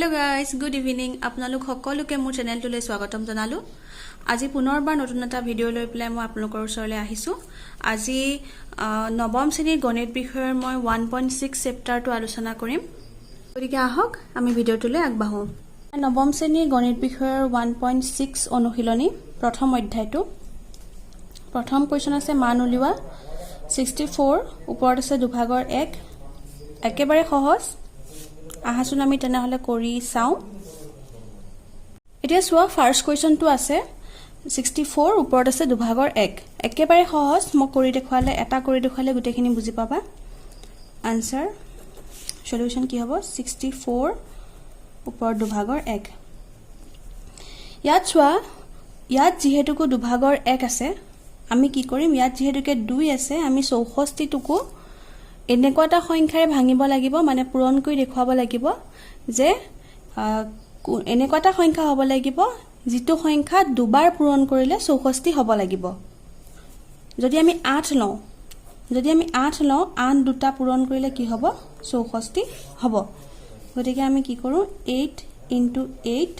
hello guys good evening आपनालोक সকলোকে মোৰ চেনেলটোলৈ স্বাগতম জনালো আজি পুনৰবাৰ নতুন এটা ভিডিও লৈ পেলাই মই আপোনালোকৰ ওচৰলৈ আহিছো আজি নৱম শ্ৰেণীৰ গণিত বিষয়ৰ মই 1.6 চেপ্টাৰটো আলোচনা কৰিম গতিকে আহক আমি ভিডিওটোলৈ আগবাঢ়ো নৱম শ্ৰেণীৰ গণিত বিষয়ৰ 1.6 অনুশীলনী প্ৰথম অধ্যায়টো প্ৰথম কোৱেশ্চন আছে মান উলিওৱা 64 ওপৰত আছে দুভাগৰ 1 একেবাৰে সহজ আহাচোন আমি তেনেহলে কৰি চাও এতিয়া সোৱা ফাৰ্স্ট কোৱেশ্চনটো আছে 64 ওপৰত আছে দুভাগৰ 1 একেবাৰে সহজ মই কৰি দেখুৱালে এটা কৰি দেখুৱালে গুটেখিনি বুজি পাবা আনসাৰ সলিউশন কি হ'ব 64 ওপৰত দুভাগৰ 1 ইয়াত সোৱা ইয়াত যেহেতুকো দুভাগৰ 1 আছে আমি কি কৰিম ইয়াত যেহেতুকে 2 আছে আমি 64 টুকু এনেকুৱা এটা সংখ্যাৰে ভাঙিব লাগিব মানে পূৰণ কৰি দেখুৱাব লাগিব যে এনেকুৱা এটা সংখ্যা হ'ব লাগিব যিটো সংখ্যা দুবাৰ পূৰণ কৰিলে 64 হ'ব লাগিব যদি আমি 8 লওঁ আন দুটা পূৰণ কৰিলে কি হ'ব 64 হ'ব গতিকে আমি কি কৰো 8 * 8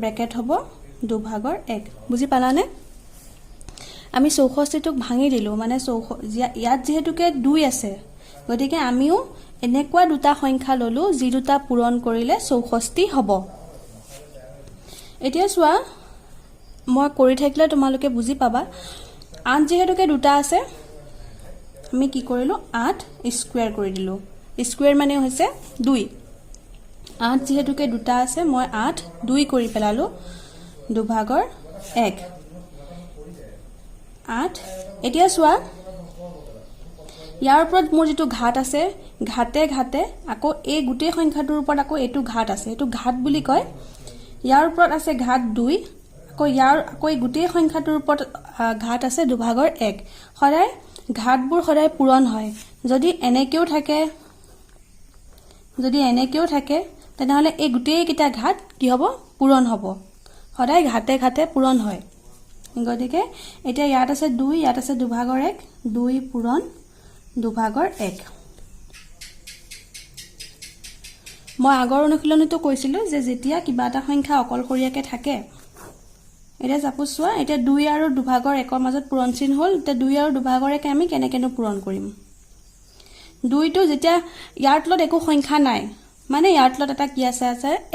ব্ৰেকেট হ'ব দুভাগৰ 1 বুজি পালানে আমি 64 টুক ভাঙি দিলো মানে ইয়াত যেহেতুকে 2 আছে গতিকে আমিও এনেকুৱা দুটা সংখ্যা ললো যি দুটা পূৰণ কৰিলে 64 হ'ব এতিয়া সোৱা মই কৰি থাকিলে তোমালোকে বুজি পাবা আন যেহেতুকে দুটা আছে আমি কি কৰিলো 8 স্কয়াৰ কৰি দিলো স্কয়াৰ মানে হৈছে 2 8 যেহেতুকে দুটা আছে মই 8 2 কৰি পেলালো দুভাগৰ 1 8 এতিয়া সোৱা ইয়াৰ ওপৰত মোৰ যেটো ঘাত আছে ঘাতে আকৌ এই গুটে সংখ্যাটোৰ ওপৰত আকৌ এটো ঘাত আছে এটো ঘাত বুলি কয় ইয়াৰ ওপৰত আছে ঘাত 2 আকৌ এই গুটে সংখ্যাটোৰ ওপৰত ঘাত আছে দুভাগৰ 1 সদায় ঘাতবোৰ সদায় পূৰণ হয় যদি এনেকেও থাকে তেনেহলে এই গুটে কিটা ঘাত কি হ'ব পূৰণ হ'ব সদায় ঘাতে পূৰণ হয় গতিকে এতিয়া ইয়াত আছে 2 ইয়াত আছে দুভাগৰ 1 2 পূৰণ দুভাগৰ 1 মই আগৰ অনুশীলনীটো কৈছিলো যে যেতিয়া কিবা এটা সংখ্যা অকলশৰীয়াকে থাকে এটা সাপোজ সোৱা এটা 2 আৰু দুভাগৰ 1ৰ মাজত পূৰণ চিন হ'ল তে 2 আৰু দুভাগৰ 1 আমি কেনেকেনো পূৰণ কৰিম 2 টো যেতিয়া ইয়াৰ তলত একো সংখ্যা নাই মানে ইয়াৰ তলত এটা কি আছে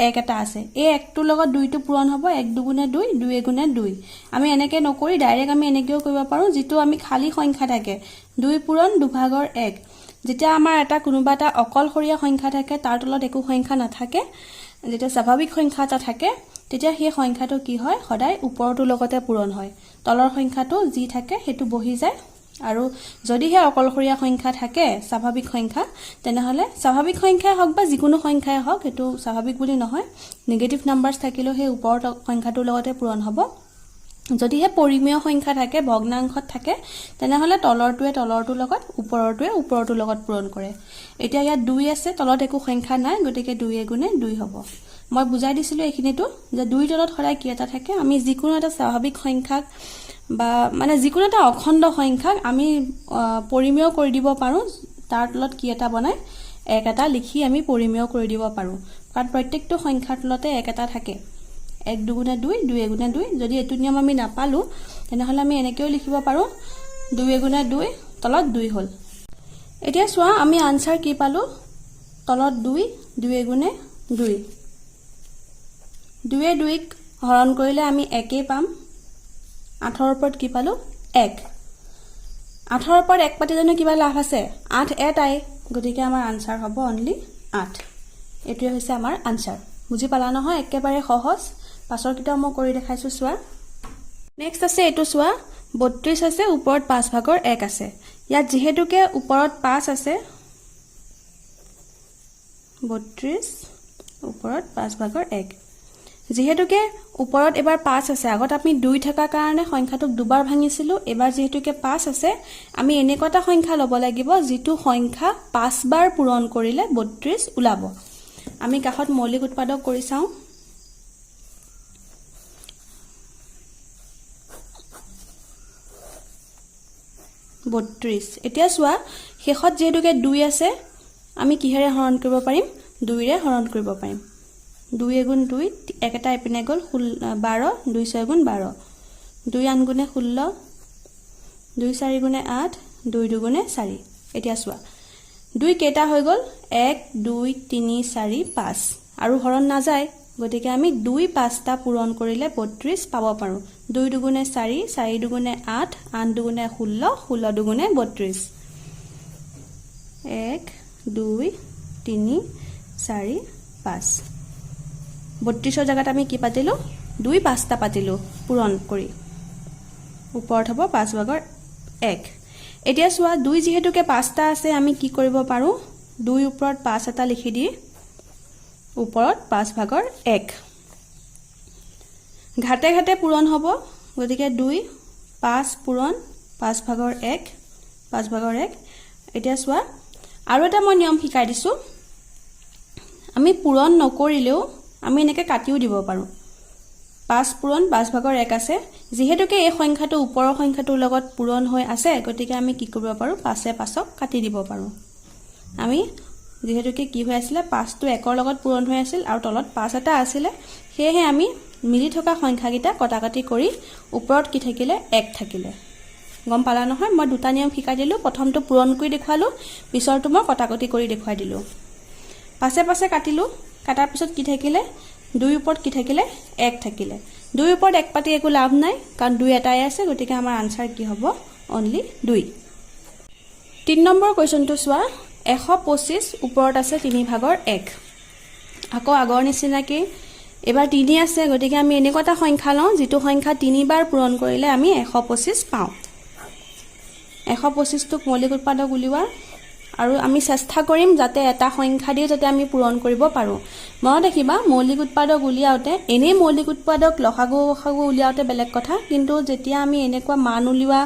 1 এটা আছে এই 1 টোৰ লগত 2 টো পূৰণ হ'ব 1 2 2 2 2 আমি এনেকে নকৰি ডাইৰেক্ট আমি এনেকেও কৰিব পাৰো যেটো আমি খালি সংখ্যা থাকে 2 পূৰণ দুভাগৰ 1 যেতিয়া আমাৰ এটা কোনোবা এটা অকলশৰীয়া সংখ্যা থাকে তাৰ তলত একো সংখ্যা নাথাকে যেতিয়া স্বাভাৱিক সংখ্যা এটা থাকে তেতিয়া সেই সংখ্যাটো কি হয় সদায় ওপৰটো লগতে পূৰণ হয় তলৰ সংখ্যাটো যি থাকে হেতু বহি যায় আৰু যদি হে অকলশৰীয়া সংখ্যা থাকে স্বাভাৱিক সংখ্যা তেনেহলে স্বাভাৱিক সংখ্যা হওক বা যিকোনো সংখ্যাই হওক হেতু স্বাভাৱিক বুলি নহয় নেগেটিভ নাম্বাৰছ থাকিলেও হে ওপৰৰ সংখ্যাটোৰ লগতে পূৰণ হ'ব যদি হে পৰিমেয় সংখ্যা থাকে ভগ্নাংশত থাকে তেনেহলে তলৰটোৰ লগত ওপৰটোৰ লগত পূৰণ কৰে এতিয়া ইয়াত 2 আছে তলত একো সংখ্যা নাই গতিকে 2 গুণে 2 হ'ব মই বুজাই দিছিলো এখিনিটো যে 2 তলত সদায় কি এটা থাকে আমি যিকোনো এটা স্বাভাৱিক সংখ্যাক বা মানে যিকোনো এটা অখণ্ড সংখ্যাক আমি পৰিমেয় কৰি দিব পাৰো তাৰ তলত কি এটা বনাই এক এটা লিখি আমি পৰিমেয় কৰি দিব পাৰো কাৰণ প্ৰত্যেকটো সংখ্যাৰ তলতে এক এটা থাকে 1 2 গুণে 2 2 গুণে 2 যদি এটো নিয়ম আমি নাপালো তেনেহলে আমি এনেকেও লিখিব পাৰো 2 গুণে 2 তলত 2 হ'ল এতিয়া সোৱা আমি আনসাৰ কি পালো তলত 2 গুণে 2 2 2ক হৰণ কৰিলে আমি 1 পাম 8ৰ ওপৰত কি পালো 1 8ৰ ওপৰত 1 পাতি জানো কিবা লাভ আছে 8 এটাই গতিকে আমাৰ আনসাৰ হ'ব অনলি 8 এটোই হৈছে আমাৰ আনসাৰ বুজি পালা নহয় একেবাৰে সহজ পাছৰ কিটা মই কৰি দেখাইছো সোৱা নেক্সট আছে এটো সোৱা 32 আছে ওপৰত 5 ভাগৰ 1 আছে ইয়াত যেহেতুকে ওপৰত 5 আছে 32 ওপৰত 5 ভাগৰ 1 যেহেতুকে ওপৰত এবাৰ 5 আছে আগত আমি 2 থকা কাৰণে সংখ্যাটোক দুবাৰ ভাঙিছিলো এবাৰ যেহেতুকে 5 আছে আমি এনেকুৱা এটা সংখ্যা লব লাগিব যিটো সংখ্যা 5 বাৰ পূৰণ কৰিলে 32 ওলাব আমি কাখত মৌলিক উৎপাদক কৰি চাও 32 এতিয়া সোৱা শেষত যেহেতুকে 2 আছে আমি কিহেৰে হৰণ কৰিব পাৰিম 2ৰে হৰণ কৰিব পাৰিম 2 এগুণ 2 একেটা এপিনে গল 12 2 6 গুণ 12 2 আন গুণে 16 2 4 গুণে 8 2 2 গুণে 4 এতিয়া চোৱা 2 কেটা হৈ গল 1 2 3 4 5 আৰু হৰণ না যায় গতিকে আমি 2 5টা পূৰণ কৰিলে 32 পাব পাৰো 2 2 গুণে 4 4 2 গুণে 8 8 2 গুণে 16 16 2 গুণে 32 1 2 3 4 5 32ৰ জায়গাত আমি কি পাতিলো 2 5টা পাতিলো পূৰণ কৰি ওপৰত হ'ব 5 ভাগৰ 1 এতিয়া চোৱা 2 যেহেতুকে 5টা আছে আমি কি কৰিব পাৰো 2 ওপৰত 5 এটা লিখি দি ওপৰত 5 ভাগৰ 1 ঘাটে ঘাটে পূৰণ হ'ব গতিকে 2 5 পূৰণ 5 ভাগৰ 1 5 ভাগৰ 1 এতিয়া চোৱা আৰু এটা মই নিয়ম শিকাই দিছো আমি পূৰণ নকৰিলেও আমি এনেকে কাটিও দিব পাৰো 5 পূৰণ 5 ভাগৰ 1 আছে যেহেতুকে এই সংখ্যাটো ওপৰৰ সংখ্যাটোৰ লগত পূৰণ হৈ আছে গতিকে আমি কি কৰিব পাৰো 5 5ক কাটি দিব পাৰো আমি যেহেতুকে কি হৈ আছিল 5টো 1ৰ লগত পূৰণ হৈ আছিল আৰু তলত 5 এটা আছিল সেয়ে আমি মিলি থকা সংখ্যাকিটা কটাকাটি কৰি ওপৰত কি থাকিলে 1 থাকিলে গম পালা নহয় মই দুটা নিয়ম শিকাই দিলো প্ৰথমটো পূৰণ কৰি দেখালো পিছৰটো মই কটাকটি কৰি দেখাই দিলো পাছে পাছে কাটিলো কাটাৰ পিছত কি থাকিলে 2 ওপৰত কি থাকিলে 1 থাকিলে 2 ওপৰত 1 পাতি একো লাভ নাই কাৰণ 2 এটাই আছে গতিকে আমাৰ আনসাৰ কি হ'ব অনলি 2 3 নম্বৰ কোৱেশ্চনটো চোৱা 125 ওপৰত আছে 3 ভাগৰ 1 আকৌ আগৰ নিচিনাকৈ এবাৰ 3 আছে গতিকে আমি এনেকুৱা এটা সংখ্যা লওঁ যেটো সংখ্যা 3 বাৰ পূৰণ কৰিলে আমি 125 পাওঁ 125 টোক মৌলিক উৎপাদক উলিওৱা আৰু আমি চেষ্টা কৰিম যাতে এটা সংখ্যা দিও যাতে আমি পূৰণ কৰিব পাৰো মনত ৰাখিবা মৌলিক উৎপাদক উলিয়াওতে এনে মৌলিক উৎপাদক লসাগু গসাগু উলিয়াওতে বেলেগ কথা কিন্তু যেতিয়া আমি এনেকুৱা মান উলিওৱা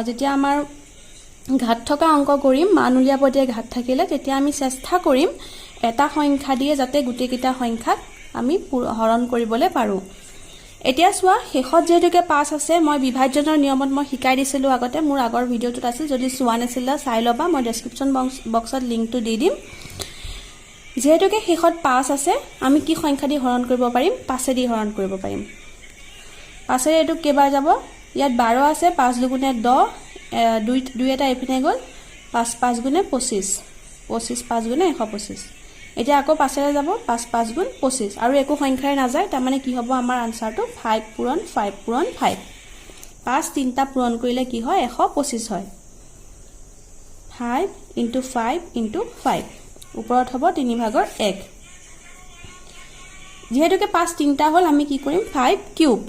যেতিয়া আমাৰ ঘাত থকা অংক কৰিম মান উলিয়াব দিয়ে ঘাত থাকিলে তেতিয়া আমি চেষ্টা কৰিম এটা সংখ্যা দিয়ে যাতে গুটেকিটা সংখ্যাক আমি হৰণ কৰিবলৈ পাৰো এতিয়া চোৱা শেষত যেহেতুকে 5 আছে মই বিভাজনৰ নিয়মত মই শিকাই দিছিলো আগতে মোৰ আগৰ ভিডিওটোত আছিল যদি চোৱা নাছিল চাই লবা মই ডেসক্ৰিপচন বক্সত লিংকটো দি দিম যেহেতুকে শেষত 5 আছে আমি কি সংখ্যা দি হৰণ কৰিব পাৰিম 5 দি হৰণ কৰিব পাৰিম 5 এটো কেবাৰ যাব ইয়াত 12 আছে 5 দুগুণে 10 2 এটা এপিনে গল 5 5 গুণে 25 25 5 গুণে 125 এতিয়া আকৌ 5 এৰে যাব 5 5 গুণ 25 আৰু একো সংখ্যাৰে না যায় তাৰ মানে কি হ'ব আমাৰ আনসাৰটো 5 পূৰণ 5 পূৰণ 5 5 তিনটা পূৰণ কৰিলে কি হয় 125 হয় 5 * 5 * 5 ওপৰত হ'ব 3 ভাগৰ 1 যেহেতুকে 5 তিনটা হল আমি কি কৰিম 5 কিউব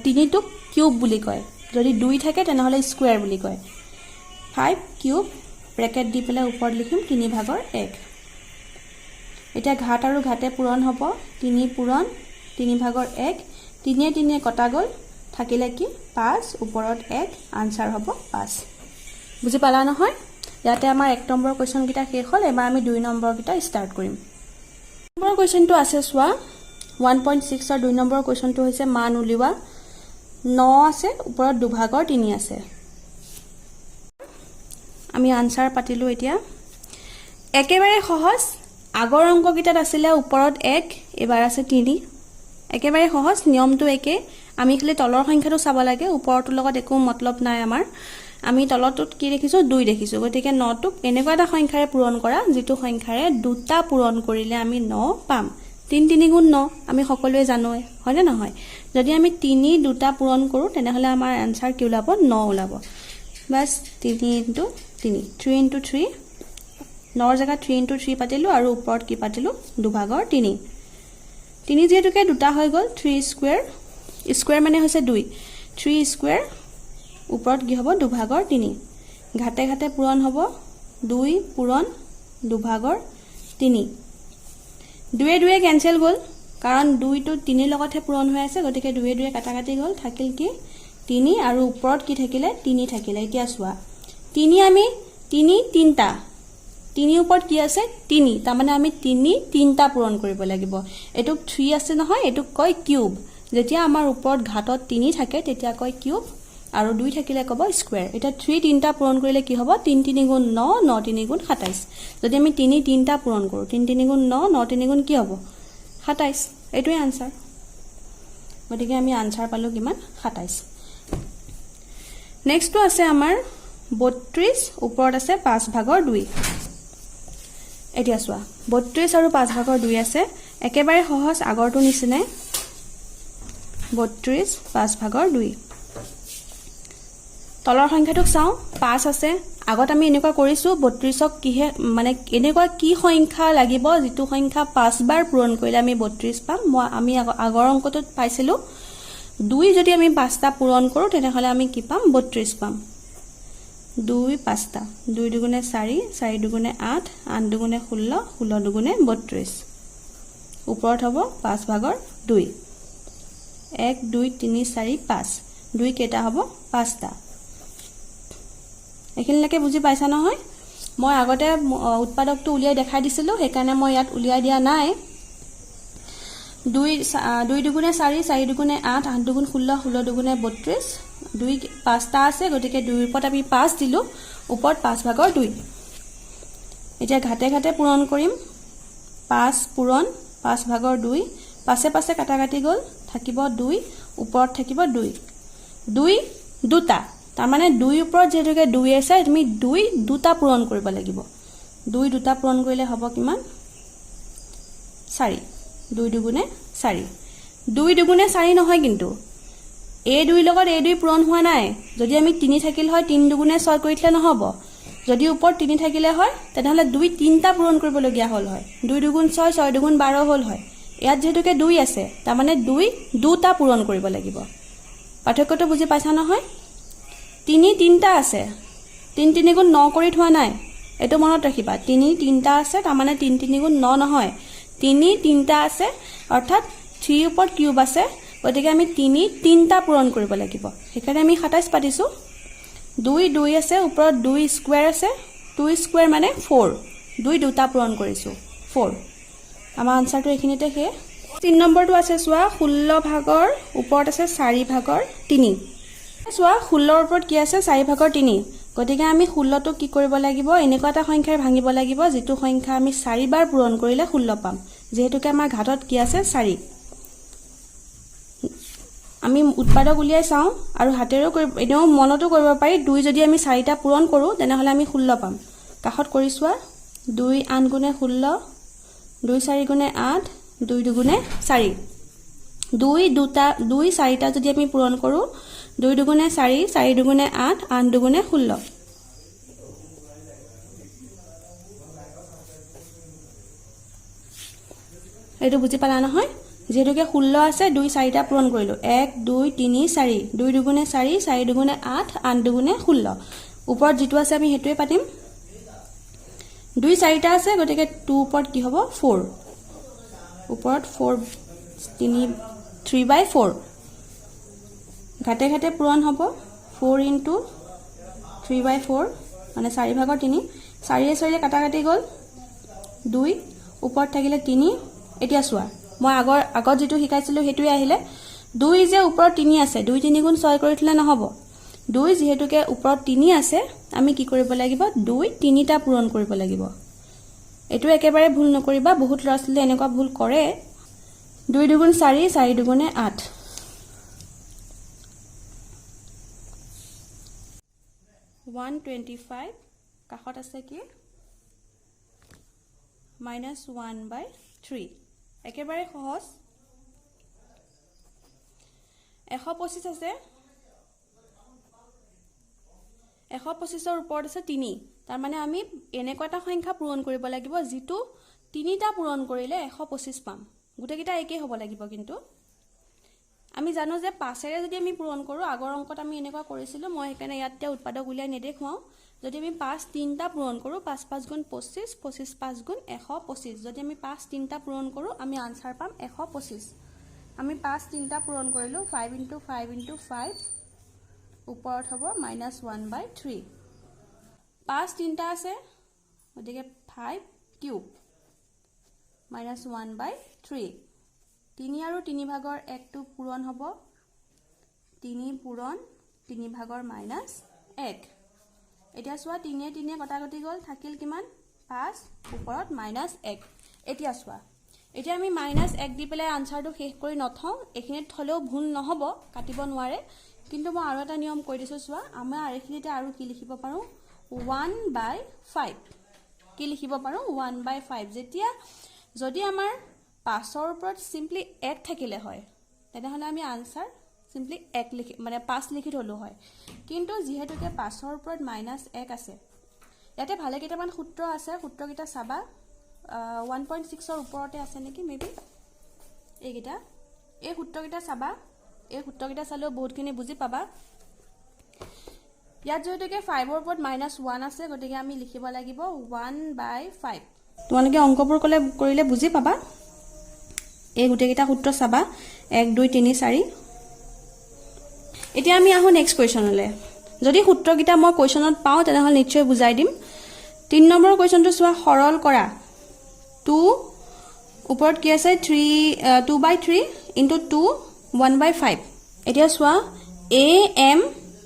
3 টো কিউব বুলি কয় যদি 2 থাকে তেনেহলে স্কয়াৰ বুলি কয় 5 কিউব ব্ৰেকেট দি পেলাই ওপৰত লিখিম 3 ভাগৰ 1 এটা ঘাট আৰু ঘাটে পূৰণ হ'ব 3 পূৰণ 3 ভাগৰ 1 3 3 কটা গল থাকিলে কি 5 ওপৰত 1 আনসাৰ হ'ব 5 বুজি পালা নহয় ইয়াতে আমাৰ 1 নম্বৰ কোৱেশ্চন কিটা শেষ হল এবাৰ আমি 2 নম্বৰ কিটা স্টাৰ্ট কৰিম নম্বৰ কোৱেশ্চনটো আছে চোৱা 1.6 ৰ 2 নম্বৰ কোৱেশ্চনটো হৈছে মান উলিওৱা 9 আছে ওপৰত 2 ভাগৰ 3 আছে আমি আনসাৰ পাতিলো এতিয়া একেবাৰে সহজ আগৰ অংক কিটাত আছিল ওপৰত 1 এবাৰ আছে 3 একেবাৰে সহজ নিয়মটো একে আমি খালি তলৰ সংখ্যাটো চাব লাগে ওপৰটোৰ লগত একো মতলব নাই আমাৰ আমি তলটোত কি দেখিছো 2 দেখিছো গতিকে 9 টোক এনেকুৱা এটা সংখ্যাৰে পূৰণ কৰা যেটো সংখ্যাৰে দুটা পূৰণ কৰিলে আমি 9 পাম 3 3 গুণ 9 আমি সকলোৱে জানো হয় না নহয় যদি আমি 3 দুটা পূৰণ কৰো তেনেহলে আমাৰ আনসাৰ কি ওলাব 9 ওলাব বাস 3 * 3 3 * 3 9 জায়গা 3 * 3 পাতিলো আৰু ওপৰত কি পাতিলো 2 ভাগৰ 3 3 যেহেতুকে দুটা হৈ গল 3 স্কয়াৰ স্কয়াৰ মানে হৈছে 2 3 স্কয়াৰ ওপৰত কি হ'ব 2 ভাগৰ 3 ঘাটে ঘাটে পূৰণ হ'ব 2 পূৰণ 2 ভাগৰ 3 2 2 কেনসেল গল কাৰণ 2 টো 3 লগতহে পূৰণ হৈ আছে গতিকে 2 2 কাটা কাটি গল থাকিল কি 3 আৰু ওপৰত কি থাকিলে 3 থাকিলে এতিয়া চোৱা 3 আমি 3 তিনটা 3 ওপৰত কি আছে 3 তাৰ মানে আমি 3 তিনটা পূৰণ কৰিব লাগিব এটুক 3 আছে নহয় এটুক কয় কিউব যেতিয়া আমাৰ ওপৰত ঘাটত 3 থাকে তেতিয়া কয় কিউব আৰু 2 থাকিলে ক'ব স্কয়াৰ এটা 3 তিনটা পূৰণ কৰিলে কি হ'ব 3 3 গুণ 9 9 3 গুণ 27 যদি আমি 3 তিনটা পূৰণ কৰো 3 3 গুণ 9 9 3 গুণ কি হ'ব 27 এটোই আনসাৰ গতিকে আমি আনসাৰ পালো কিমান 27 নেক্সট আছে আমাৰ 32 ওপৰত আছে 5 ভাগৰ 2 এতিয়া চোৱা 32 আৰু 5 ভাগৰ 2 আছে একেবাৰে সহজ আগৰটো নিচিনাই 32 5 ভাগৰ 2 তলৰ সংখ্যাটোক চাও 5 আছে আগত আমি এনেকুৱা কৰিছো 32ক কিহে মানে এনেকুৱা কি সংখ্যা লাগিব যেটো সংখ্যা 5 বাৰ পূৰণ কৰিলে আমি 32 পাম আমি আগৰ অংকটোত পাইছিলো 2 যদি আমি 5টা পূৰণ কৰো তেনেহলে আমি কি পাম 32 পাম 2 5টা 2 দুগুণে 4 4 দুগুণে 8 8 দুগুণে 16 16 দুগুণে 32 ওপৰত হ'ব 5 ভাগৰ 2 1 2 3 4 5 2 কেটা হ'ব 5টা এখিনলৈকে বুজি পাইছা নহয় মই আগতে উৎপাদকটো উলিয়াই দেখাই দিছিলো হেকাৰণে মই ইয়াত উলিয়াই দিয়া নাই 2 দুগুণে 4 4 দুগুণে 8 8 দুগুণ 16 16 দুগুণে 32 2 5টা আছে গতিকে 2 ৰ ওপৰত আমি 5 দিলো ওপৰত 5 ভাগৰ 2 এতিয়া ঘাটে ঘাটে পূৰণ কৰিম 5 পূৰণ 5 ভাগৰ 2 পাছে পাছে কাটা কাটি গল থাকিব 2 ওপৰত থাকিব 2 2 দুটা তাৰ মানে 2 ওপৰত যেটোকে 2 আছে তুমি 2 দুটা পূৰণ কৰিব লাগিব 2 দুটা পূৰণ কৰিলে হ'ব কিমান 4 2 দুগুণে 4 2 দুগুণে 4 নহয় কিন্তু a 2 লগত a 2 পূৰণ হোৱা নাই যদি আমি 3 থাকিল হয় 3 দুগুণে 6 কৰিলে নহব যদি ওপৰত 3 থাকিলে হয় তেনেহলে 2 তিনটা পূৰণ কৰিব লগিয়া হল হয় 2 দুগুণ 6 6 দুগুণ 12 হল হয় ইয়াত যেটোকে 2 আছে তাৰ মানে 2 দুটা পূৰণ কৰিব লাগিব পাৰ্থক্যটো বুজি পাইছা নহয় 3 তিনটা আছে 3 3 গুণ 9 কৰি থোৱা নাই এটো মনত ৰাখিবা 3 তিনটা আছে তাৰ মানে 3 3 গুণ 9 নহয় 3 তিনটা আছে অৰ্থাৎ 3 ওপৰত কিউব আছে গতিকে আমি 3 তিনটা পূৰণ কৰিব লাগিব হেকাৰণে আমি 27 পাতিছো 2 2 আছে ওপৰত 2 স্কয়াৰ আছে 2 স্কয়াৰ মানে 4 2 দুটা পূৰণ কৰিছো 4 আমাৰ আনসাৰটো এখিনিতে হে 3 নম্বৰটো আছে চোৱা 16 ভাগৰ ওপৰত আছে 4 ভাগৰ 3 চোৱা 16 ৰ ওপৰত কি আছে 4 ভাগৰ 3 গতিকে আমি 16 টো কি কৰিব লাগিব এনেকুৱা এটা সংখ্যাৰ ভাঙিব লাগিব যেটো সংখ্যা আমি 4 বাৰ পূৰণ কৰিলে 16 পাম যেহেতুকে আমাৰ ঘাটত কি আছে 4 আমি উৎপাদক উলিয়াই চাও আৰু হাতেৰেও এনেও মনতো কৰিব পাৰি 2 যদি আমি 4টা পূৰণ কৰো তেনেহলে আমি 16 পাম কাখত কৰি চোৱা 2 8 গুণে 16 2 4 গুণে 8 2 দুগুণে 4 2 দুটা 2 4টা যদি আমি পূৰণ কৰো 2 দুগুণে 4 4 দুগুণে 8 8 দুগুণে 16 এটো বুজি পালা নহয় যেটোকে 16 আছে 2 4টা পূৰণ কৰিলো 1 2 3 4 2 দুগুণে 4 4 দুগুণে 8 8 দুগুণে 16 ওপৰত যেটো আছে আমি হেতুৱে পাতিম 2 4টা আছে গতিকে 2 ওপৰত কি হ'ব 4 ওপৰত 4 3/4 ঘাটে ঘাটে পূৰণ হ'ব 4 * 3/4 মানে 4 ভাগৰ 3 4 4 কাটা কাটি গল 2 ওপৰত থাকিলে 3 এতিয়া চোৱা মই আগৰ যেটো শিকাইছিলো হেতুই আহিলে 2 যে ওপৰত 3 আছে 2 3 গুণ 6 কৰিলে নহব 2 যেহেতুকে ওপৰত 3 আছে আমি কি কৰিব লাগিব 2 তিনিটা পূৰণ কৰিব লাগিব এটো একেবাৰে ভুল নকৰিবা বহুত লৰাছলে এনেকুৱা ভুল কৰে 2 দুগুণ 4 4 দুগুণে 8 125 কাখত আছে কি -1/3 একেবাৰে সহজ 125 আছে 125 ৰ ওপৰত আছে 3 তাৰ মানে আমি এনেকুৱা এটা সংখ্যা পূৰণ কৰিব লাগিব যেটো তিনিটা পূৰণ কৰিলে 125 পাম গুটেকিটা একে হ'ব লাগিব কিন্তু আমি জানো যে 5 এৰে যদি আমি পূৰণ কৰো আগৰ অংকত আমি এনেকুৱা কৰিছিলো মই হেকাৰণে ইয়াতে উৎপাদক উলিয়াই নেদেখুৱাও যদি আমি 5 তিনটা পূৰণ কৰো 5 5 গুণ 25 25 5 গুণ 125 যদি আমি 5 তিনটা পূৰণ কৰো আমি আনসাৰ পাম 125 আমি 5 তিনটা পূৰণ কৰিলো 5 * 5 * 5 ওপৰত হ'ব -1/3 5 তিনটা আছে গতিকে 5 কিউব -1/3 3 আৰু 3 ভাগৰ 1 টো পূৰণ হ'ব 3 পূৰণ 3 ভাগৰ মাইনাছ 1 এতিয়া চোৱা 3 3 কটাকটি গ'ল থাকিল কিমান 5 ওপৰত মাইনাছ 1 এতিয়া চোৱা এতিয়া আমি মাইনাছ 1 দি পেলাই আনসাৰটো শেষ কৰি নথওঁ এখিনিত থলেও ভুল নহব কাটিব নোৱাৰে কিন্তু মই আৰু এটা নিয়ম কৈ দিছো চোৱা আমাৰ এখিনিতে আৰু কি লিখিব পাৰো 1/5 কি লিখিব পাৰো 1/5 যেতিয়া যদি আমাৰ 5ৰ ওপৰত সিম্পলি 1 থাকিলে হয় তেনেহলে আমি আনসাৰ সিম্পলি 1 লিখি মানে 5 লিখি থলো হয় কিন্তু যেহেতুকে 5ৰ ওপৰত -1 আছে ইয়াতে ভালে কেইটামান সূত্ৰ আছে সূত্ৰকেইটা চাবা 1.6ৰ ওপৰতে আছে নেকি মেবি এইকেইটা এই সূত্ৰকেইটা চাবা এই সূত্ৰকেইটা চালেও বহুতখিনি বুজি পাবা ইয়াত যেহেতুকে 5ৰ ওপৰত -1 আছে গতিকে আমি লিখিব লাগিব 1/5 তোমালোকে অংকবোৰ কৰিলে বুজি পাবা এই গুটেকেইটা সূত্ৰ চাবা 1 2 3 4 এতিয়া আমি আহো নেক্সট কোৱেশ্চনলে যদি সূত্ৰকেইটা মই কোৱেশ্চনত পাও তেনেহলে নিশ্চয় বুজাই দিম 3 নম্বৰ কোৱেশ্চনটো চোৱা সৰল কৰা 2 ওপৰত কি আছে 2/3 into 2 1/5 এতিয়া চোৱা am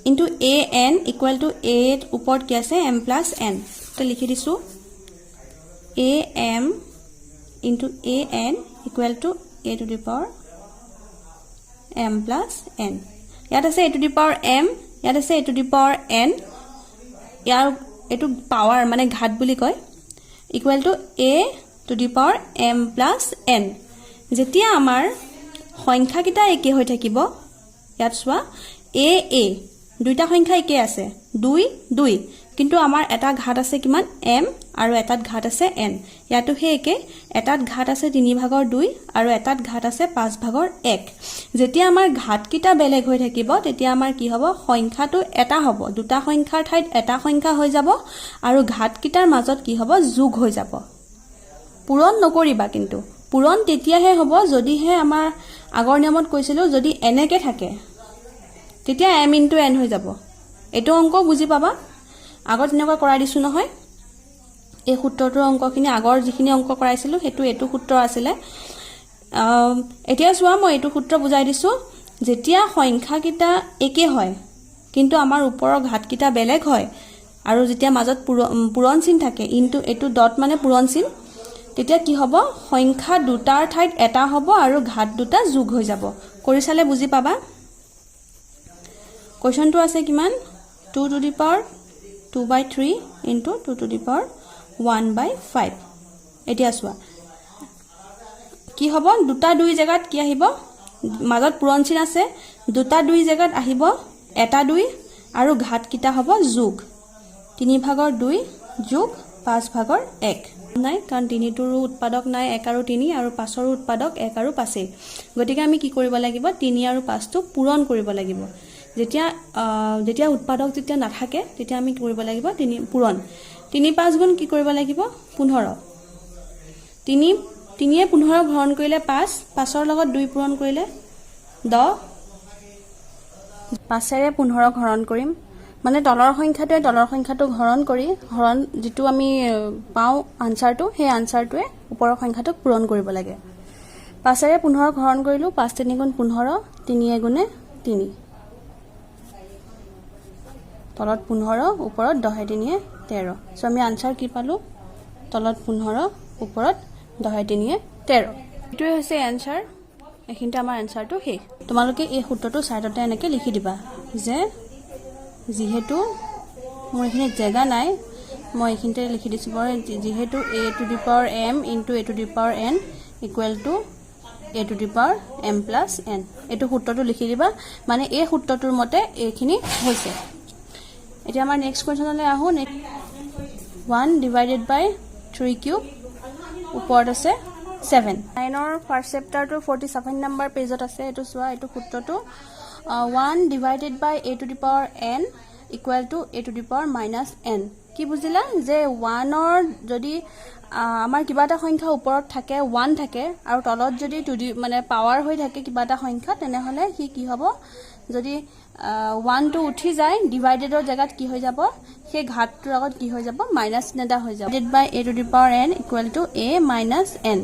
into an equal to a ওপৰত কি আছে m plus n তো লিখি দিছো am into an equal to a to the power m plus n ইয়াত আছে a to the power m ইয়াত আছে a to the power n ইয়াৰ এটো পাৱাৰ মানে ঘাত বুলি কয় equal to a to the power m plus n যেতিয়া আমাৰ সংখ্যা কিটা একে হৈ থাকিব ইয়াত চোৱা a দুইটা সংখ্যা একে আছে 2 2 কিন্তু আমাৰ এটা ঘাত আছে কিমান m আৰু এটাত ঘাত আছে n ইয়াতো হে একে এটাত ঘাত আছে 3 ভাগৰ 2 আৰু এটাত ঘাত আছে 5 ভাগৰ 1 যেতিয়া আমাৰ ঘাত কিটা বেলেগ হৈ থাকিব তেতিয়া আমাৰ কি হ'ব সংখ্যাটো এটা হ'ব দুটা সংখ্যাৰ ঠাইত এটা সংখ্যা হৈ যাব আৰু ঘাত কিটাৰ মাজত কি হ'ব যোগ হৈ যাব পূৰণ নকৰিবা কিন্তু পূৰণ তেতিয়াহে হ'ব যদিহে আমাৰ আগৰ নিয়মত কৈছিলো যদি এনেকে থাকে তেতিয়া m into n হৈ যাব এটো অংক বুজি পাবা আগত এনেকুৱা কৰাই দিছো নহয় এই সূত্ৰটোৰ অংকখিনি আগৰ যিখিনি অংক কৰাইছিলো হেতু এটো সূত্ৰ আছিল এতিয়া চোৱা মই এটো সূত্ৰ বুজাই দিছো যেতিয়া সংখ্যা কিটা একে হয় কিন্তু আমাৰ ওপৰৰ ঘাত কিটা বেলেগ হয় আৰু যেতিয়া মাজত পূৰণ চিন থাকে ইনটু এটো ডট মানে পূৰণ চিন তেতিয়া কি হ'ব সংখ্যা দুটাৰ ঠাইত এটা হ'ব আৰু ঘাত দুটা যোগ হৈ যাব কৰি চালে বুজি পাবা কোৱেশ্চনটো আছে কিমান 2 to the power 2/3 into 2 to the power 1/5 এতিয়া চোৱা কি হ'ব দুটা দুই জায়গাত কি আহিব মাজত পূৰণ চিন আছে দুটা দুই জায়গাত আহিব এটা দুই আৰু ঘাত কিটা হ'ব যোগ 3 ভাগৰ 2 যোগ 5 ভাগৰ 1 নাই কাৰণ 3টোৰ উৎপাদক নাই 1 আৰু 3 আৰু 5ৰ উৎপাদক 1 আৰু 5 গতিকে আমি কি কৰিব লাগিব 3 আৰু 5 টো পূৰণ কৰিব লাগিব যেতিয়া উৎপাদক যেতিয়া নাথাকে তেতিয়া আমি কি কৰিব লাগিব 3 পূৰণ 3 5 গুণ কি কৰিব লাগিব 15 3 3 এ 15 ঘৰণ কৰিলে 5 5ৰ লগত 2 পূৰণ কৰিলে 10 5 এৰে 15 ঘৰণ কৰিম মানে তলৰ সংখ্যাটো ঘৰণ কৰি হৰণ যেটো আমি পাও আনসাৰটো সেই আনসাৰটোৱে ওপৰৰ সংখ্যাটোক পূৰণ কৰিব লাগে 5 এৰে 15 ঘৰণ কৰিলো 5 3 গুণ 15 3 এ গুণে 3 তলত 15 ওপৰত 10 3 13 সো আমি আনসাৰ কি পালো তলত 15 ওপৰত 10 3 13 এটোই হৈছে আনসাৰ এখিনতে আমাৰ আনসাৰটো শেষ তোমালোকে এই সূত্ৰটো সাইডতে এনেকে লিখি দিবা যে যেহেতু মোৰ এখানে জায়গা নাই মই এখিনতে লিখি দিছো যেহেতু a to the power m into a to the power n equal to a to the power m plus n এটো সূত্ৰটো লিখি দিবা মানে এই সূত্ৰটোৰ মতে এইখিনি হৈছে এতিয়া আমাৰ নেক্সট কোৱেশ্চনলে আহো 1 divided by 3 cube ওপৰত আছে 7 9ৰ ফাৰ্স্ট চেপ্টাৰটো 47 নম্বৰ পেজত আছে এটো চোৱা এটো সূত্ৰটো 1 divided by a to the power n equal to a to the power minus n কি বুজিলা যে 1 ৰ যদি আমাৰ কিবা এটা সংখ্যা ওপৰত থাকে 1 থাকে আৰু তলত যদি মানে পাৱাৰ হৈ থাকে কিবা এটা সংখ্যা তেনেহলে কি কি হ'ব যদি 1 টো উঠি যায় ডিভাইডেডৰ জায়গাত কি হৈ যাব সেই ঘাতটোৰ আগত কি হৈ যাব মাইনাস নেদা হৈ যাব divided by a to the power n equal to a minus n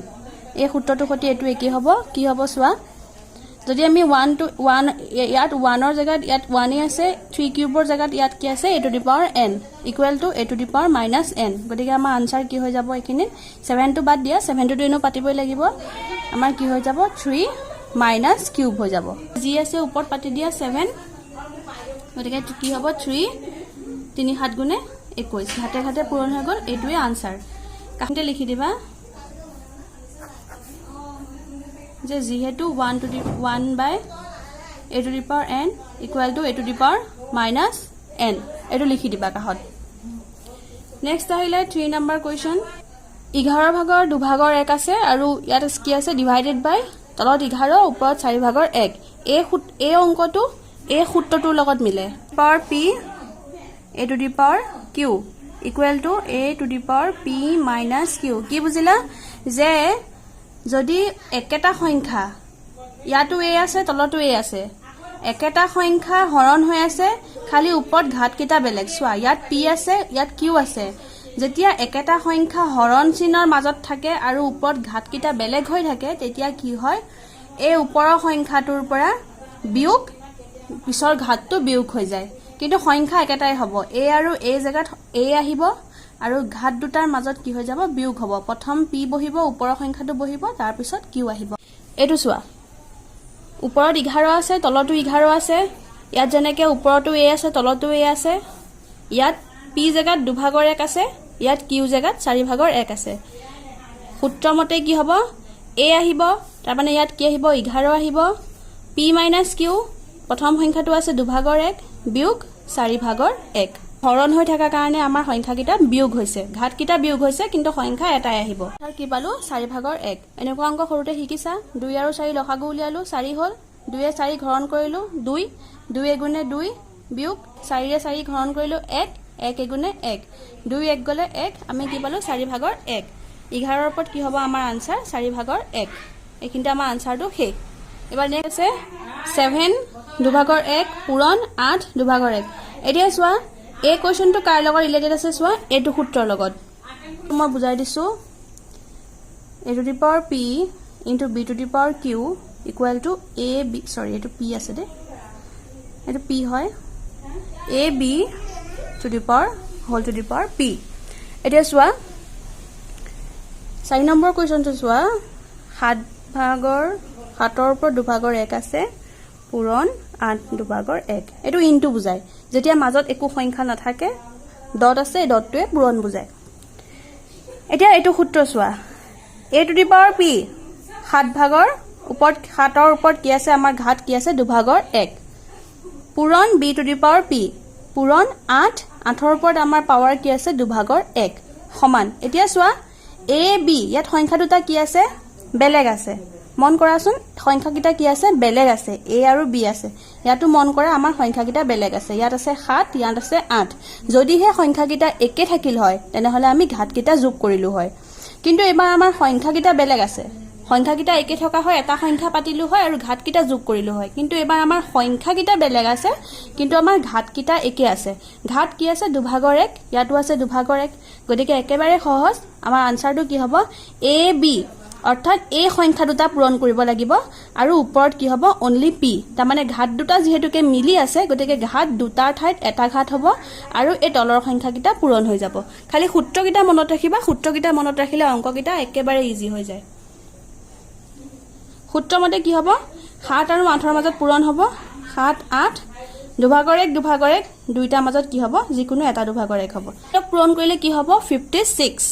এই সূত্ৰটো সৈতে এটো একে হ'ব কি হ'ব চোৱা যদি আমি 1 to 1 ইয়াত 1 ৰ জায়গাত ইয়াত 1 আছে 3 কিউবৰ জায়গাত ইয়াত কি আছে a to the power n equal to a to the power minus n গতিকে আমাৰ আনসাৰ কি হৈ যাব এখিনি 7 টো বাদ দিয়া 7 টো এনো পাতিবই লাগিব আমাৰ কি হৈ যাব 3 minus কিউব হৈ যাব জি আছে ওপৰত পাতি দিয়া 7 গতিকে কি হ'ব 3 3 7 গুণে 21 ঘাটে ঘাটে পূৰণ হৈ গ'ল এটোৱে আনসাৰ কাহিতে লিখি দিবা যে যেহেতু 1 to the 1 by a to the power n equal to a to the power minus n এটো লিখি দিবা কাহত নেক্সট আহিলে 3 নম্বৰ কোৱেশ্চন 11 ভাগৰ 2 ভাগৰ 1 আছে আৰু ইয়াত কি আছে ডিভাইডেড বাই তলত 11 ওপৰত 4 ভাগৰ 1 এই অংকটো এই সূত্ৰটোৰ লগত মিলে power p a to the power q equal to a to the power p minus q কি বুজিলা যে যদি একেটা সংখ্যা ইয়াতো a আছে তলতো a আছে একেটা সংখ্যা হৰণ হৈ আছে খালি ওপৰত ঘাত কিটা বেলেগ সোয়া ইয়াত p আছে ইয়াত q আছে যেতিয়া একেটা সংখ্যা হৰণ চিনৰ মাজত থাকে আৰু ওপৰত ঘাত কিটা বেলেগ হৈ থাকে তেতিয়া কি হয় এই ওপৰৰ সংখ্যাটোৰ পৰা বিয়োগ পিছৰ ঘাতটো বিয়োগ হৈ যায় কিন্তু সংখ্যা একেটাই হ'ব a আৰু a জায়গাত a আহিব আৰু ঘাত দুটাৰ মাজত কি হৈ যাব বিয়োগ হ'ব প্ৰথম p বহিব ওপৰৰ সংখ্যাটো বহিব তাৰ পিছত q আহিব এটো সোয়া ওপৰত 11 আছে তলতো 11 আছে ইয়াত জেনেকে ওপৰতো a আছে তলতো a আছে ইয়াত p জায়গাত 2 ভাগৰ 1 আছে ইয়াত q জায়গাত 4 ভাগৰ 1 আছে সূত্ৰমতে কি হ'ব a আহিব তাৰ মানে ইয়াত কি আহিব 11 আহিব p - q প্ৰথম সংখ্যাটো আছে 2 ভাগৰ 1 বিয়োগ 4 ভাগৰ 1 হৰণ হৈ থকা কাৰণে আমাৰ সংখ্যা কিটা বিয়োগ হৈছে ঘাত কিটা বিয়োগ হৈছে কিন্তু সংখ্যা এটাই আহিব আর কি পালো 4 ভাগৰ 1 এনেকুৱা অংক সৰুতে শিকিছা 2 আৰু 4 লসাগু উলিয়ালো 4 হল 2 এ 4 ঘৰণ কৰিলো 2 2 এগুণে 2 বিয়োগ 4 এ 4 ঘৰণ কৰিলো 1 1 এগুণে 1 2 1 গলে 1 আমি কি পালো 4 ভাগৰ 1 11 ৰ ওপৰত কি হ'ব আমাৰ আনসাৰ 4 ভাগৰ 1 এইখিনতে আমাৰ আনসাৰটো হে এবাৰ নেক্সট আছে 7 2 ভাগৰ 1 পূৰণ 8 2 ভাগৰ 1 এতিয়া চোৱা এই কোৱেশ্চনটো কাৰ লগত ৰিলেটেড আছে চোৱা এটো সূত্ৰৰ লগত মই বুজাই দিছো a to the power p into b to the power q equal to a b sorry এটো p আছে দে এটো p হয় a b to the power whole to the power p এতিয়া চোৱা 4 নম্বৰ কোৱেশ্চনটো চোৱা 7 ভাগৰ 7 ৰ ওপৰত 2 ভাগৰ 1 আছে পূৰণ 8 2 ভাগৰ 1 এটো ইনটু বুজায় যেতিয়া মাজত একো সংখ্যা নাথাকে ডট আছে ডটটোৱে পূৰণ বুজায় এতিয়া এটো সূত্ৰ চোৱা a to the power p 7 ভাগৰ ওপৰত 7 ৰ ওপৰত কি আছে আমাৰ ঘাত কি আছে 2 ভাগৰ 1 পূৰণ b to the power p পূৰণ 8 8 ৰ ওপৰত আমাৰ পাৱাৰ কি আছে 2 ভাগৰ 1 সমান এতিয়া চোৱা a b ইয়াত সংখ্যা দুটা কি আছে বেলেগ আছে মন কৰাচোন সংখ্যা কিটা কি আছে বেলেগ আছে a আৰু b আছে ইয়াতো মন কৰা আমাৰ সংখ্যা কিটা বেলেগ আছে ইয়াত আছে 7 ইয়াত আছে 8 যদি হে সংখ্যা কিটা একে থাকিল হয় তেনেহলে আমি ঘাত কিটা যোগ কৰিলো হয় কিন্তু এবাৰ আমাৰ সংখ্যা কিটা বেলেগ আছে সংখ্যা কিটা একে থকা হয় এটা সংখ্যা পাতিলো হয় আৰু ঘাত কিটা যোগ কৰিলো হয় কিন্তু এবাৰ আমাৰ সংখ্যা কিটা বেলেগ আছে কিন্তু আমাৰ ঘাত কিটা একে আছে ঘাত কি আছে 2 ভাগৰ 1 ইয়াতো আছে 2 ভাগৰ 1 গতিকে একেবাৰে সহজ আমাৰ আনসাৰটো কি হ'ব a b অৰ্থাৎ এই সংখ্যা দুটা পূৰণ কৰিব লাগিব আৰু ওপৰত কি হ'ব অনলি p তাৰ মানে ঘাত দুটা যেহেতুকে মিলি আছে গতিকে ঘাত দুটাৰ ঠাইত এটা ঘাত হ'ব আৰু এই তলৰ সংখ্যা কিটা পূৰণ হৈ যাব খালি সূত্ৰ কিটা মনত ৰাখিবা সূত্ৰ কিটা মনত ৰাখিলে অংক কিটা একেবাৰে ইজি হৈ যায় সূত্ৰমতে কি হ'ব 7 আৰু 8 ৰ মাজত পূৰণ হ'ব 7 8 2 ভাগৰ 1 2 ভাগৰ 1 দুইটা মাজত কি হ'ব যিকোনো এটা 2 ভাগৰ 1 হ'ব এটা পূৰণ কৰিলে কি হ'ব 56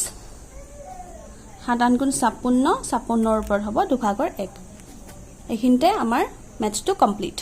7 8 গুণ 56 56 ৰ ওপৰত হ'ব 2 ভাগৰ 1 এইখিনতে আমাৰ মেথছটো কমপ্লিট